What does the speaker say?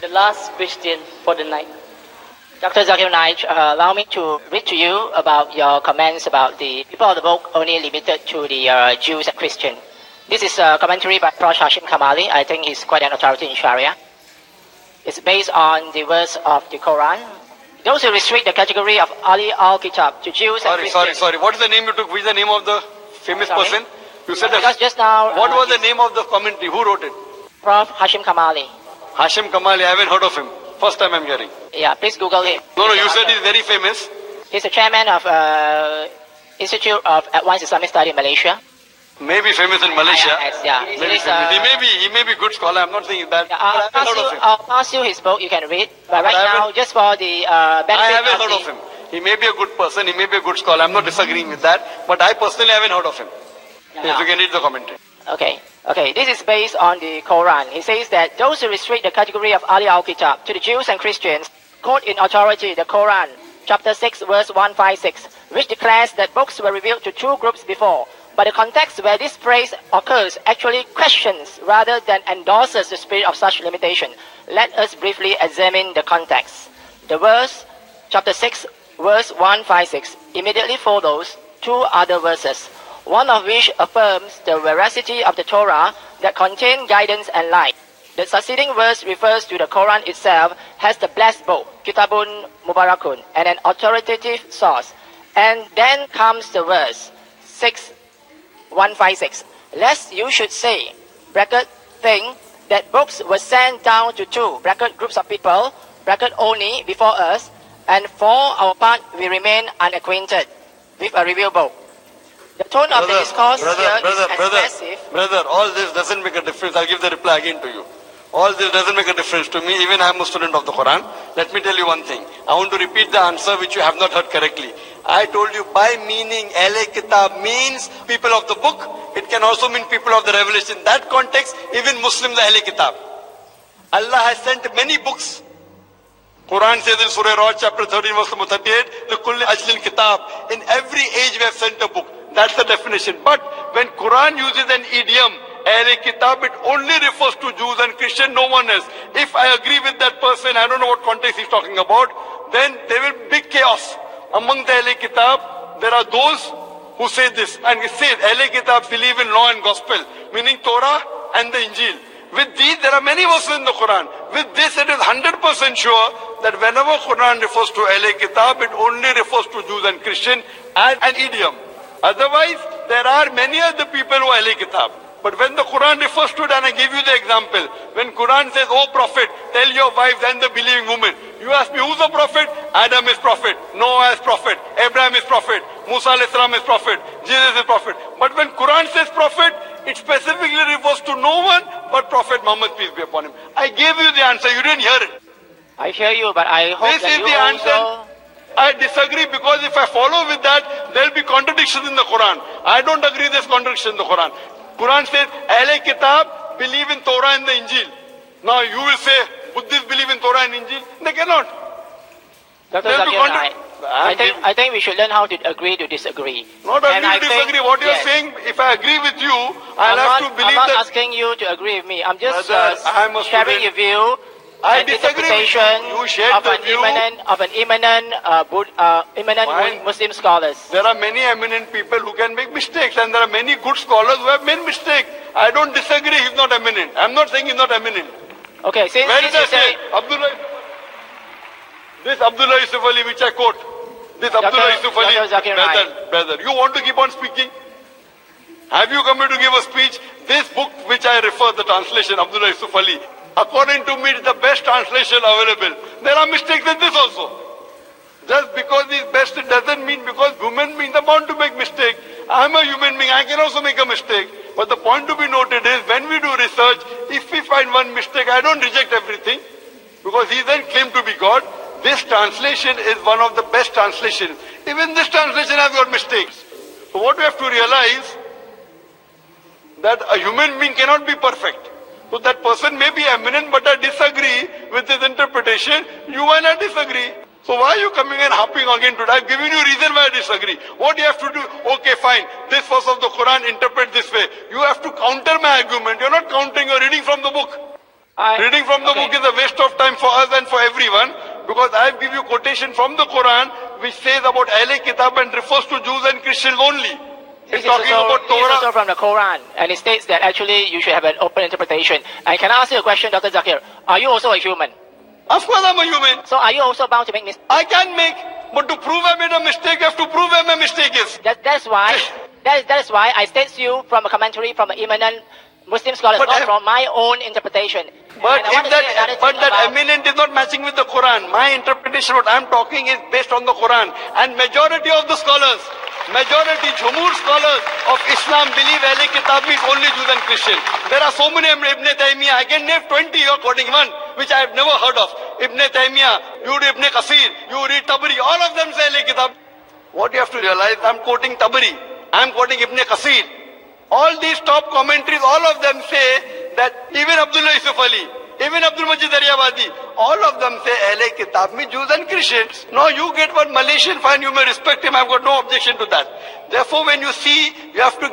The last question for the night. Dr. Zakir, allow me to read to you about your comments about the people of the book only limited to the Jews and Christians. This is a commentary by Prof. Hashim Kamali. I think he's quite an authority in Sharia. It's based on the verse of the Quran. Those who restrict the category of ahli al-kitab to Jews and Christians. Sorry. What is the name you took? Which is the name of the famous person? You said because just now. What was the name of the commentary? Who wrote it? Prof. Hashim Kamali. Hashim Kamali. I haven't heard of him. First time I'm hearing. Yeah, please Google him. No, you said he's very famous. He's the chairman of Institute of Advanced Islamic Study in Malaysia. Maybe famous in Malaysia. Yeah. He may be good scholar. I'm not saying he's bad. I'll pass you his book. You can read. But right now, just for the benefit I haven't heard of him. He may be a good person. He may be a good scholar. I'm not disagreeing with that. But I personally haven't heard of him. If you can read the commentary. Okay. This is based on the Quran. He says that those who restrict the category of ahli al-kitab to the Jews and Christians quote in authority the Quran, chapter 6, verse 156, which declares that books were revealed to two groups before. But the context where this phrase occurs actually questions rather than endorses the spirit of such limitation. Let us briefly examine the context. The verse, chapter 6, verse 156, immediately follows two other verses, one of which affirms the veracity of the Torah that contains guidance and light. The succeeding verse refers to the Quran itself as the blessed book, Kitabun Mubarakun, and an authoritative source. And then comes the verse 156. Lest you should say, think that books were sent down to two, groups of people, only before us, and for our part we remain unacquainted with a revealed book. The tone of the discourse here is expressive. Brother, all this doesn't make a difference. I'll give the reply again to you. All this doesn't make a difference to me. Even I'm a student of the Quran. Let me tell you one thing. I want to repeat the answer which you have not heard correctly. I told you by meaning ahli kitab means people of the book. It can also mean people of the revelation. In that context, even Muslims are ahli kitab. Allah has sent many books. Quran says in Surah Ra'd chapter 13 verse 38, لِكُلِّ أَجْلٍ kitab. In every age we have sent a book. That's the definition. But when Quran uses an idiom, ahli kitab, it only refers to Jews and Christians, no one else. If I agree with that person, I don't know what context he's talking about, then there will be big chaos. Among the ahli kitab, there are those who say this, and it says ahli kitab believe in law and gospel, meaning Torah and the Injil. With these, there are many verses in the Quran. With this, it is 100% sure that whenever Quran refers to ahli kitab, it only refers to Jews and Christians as an idiom. Otherwise, there are many other people who are ahli kitab. But when the Quran refers to it, and I give you the example, when Quran says, "Oh Prophet, tell your wives and the believing women," you ask me, who's the Prophet? Adam is Prophet, Noah is Prophet, Abraham is Prophet, Musa alayhi salam is Prophet, Jesus is Prophet. But when Quran says Prophet, it specifically refers to no one but Prophet Muhammad, peace be upon him. I gave you the answer, you didn't hear it. I hear you, but I hope this that is you the answer. also... I disagree because if I follow with that, there will be contradictions in the Quran. I don't agree there's contradiction in the Quran. Quran says, ahli kitab believe in Torah and the Injil. Now you will say, Buddhists believe in Torah and Injil? They cannot. Dr. Zakir, I think we should learn how to agree to disagree. Not agree to disagree. What you are saying, if I agree with you, I'll have to believe that... I'm not asking you to agree with me. I'm just I'm sharing your view. I disagree with you. You shared the view of an eminent Muslim scholars. There are many eminent people who can make mistakes, and there are many good scholars who have made mistakes. I don't disagree. He's not eminent. I'm not saying he's not eminent. Okay, since Where did I you say this Abdullah Yusuf Ali which I quote? This Abdullah Yusuf Ali, brother, you want to keep on speaking? Have you come here to give a speech? This book which I refer, the translation, Abdullah Yusuf Ali, according to me, it's the best translation available. There are mistakes in this also. Just because it's best, it doesn't mean because human beings are bound to make mistakes. I'm a human being, I can also make a mistake. But the point to be noted is, when we do research, if we find one mistake, I don't reject everything, because he then claimed to be God. This translation is one of the best translations. Even this translation has got mistakes. So what we have to realize, that a human being cannot be perfect. So that person may be eminent, but I disagree with his interpretation. You and I disagree. So why are you coming and harping again today? I've given you a reason why I disagree. What you have to do? Okay, fine. This verse of the Quran, interpret this way. You have to counter my argument. You're not countering, you're reading from the book. Reading from the Okay. book is a waste of time for us and for everyone, because I give you quotation from the Quran which says about ahli kitab and refers to Jews and Christians only. This It's is talking also, about this is also Torah. from the Quran, and it states that actually you should have an open interpretation. And can I ask you a question, Dr. Zakir? Are you also a human? Of course I'm a human. So are you also bound to make mistakes? I can make, but to prove I made a mistake, you have to prove where my mistake is. That's why I state to you from a commentary from an eminent Muslim scholar, But not I- from my own interpretation. But And I want if to say another that, but thing that about- eminent is not matching with the Quran. My interpretation, what I'm talking is based on the Quran. And majority of the scholars, majority Jumhur scholars of Islam believe ahli kitab means only Jews and Christians. There are so many Ibn Taymiyyah. I can name 20, you're quoting one, which I have never heard of. Ibn Taymiyyah, you read Ibn Qasir, you read Tabari, all of them say ahli kitab. What you have to realize, I'm quoting Tabari, I'm quoting Ibn Qasir. All these top commentaries, all of them say that even Abdullah Yusuf Ali, even Abdul Majid Daryabadi, all of them say ahli kitab means Jews and Christians. Now you get one Malaysian, fine, you may respect him, I've got no objection to that. Therefore when you see, you have to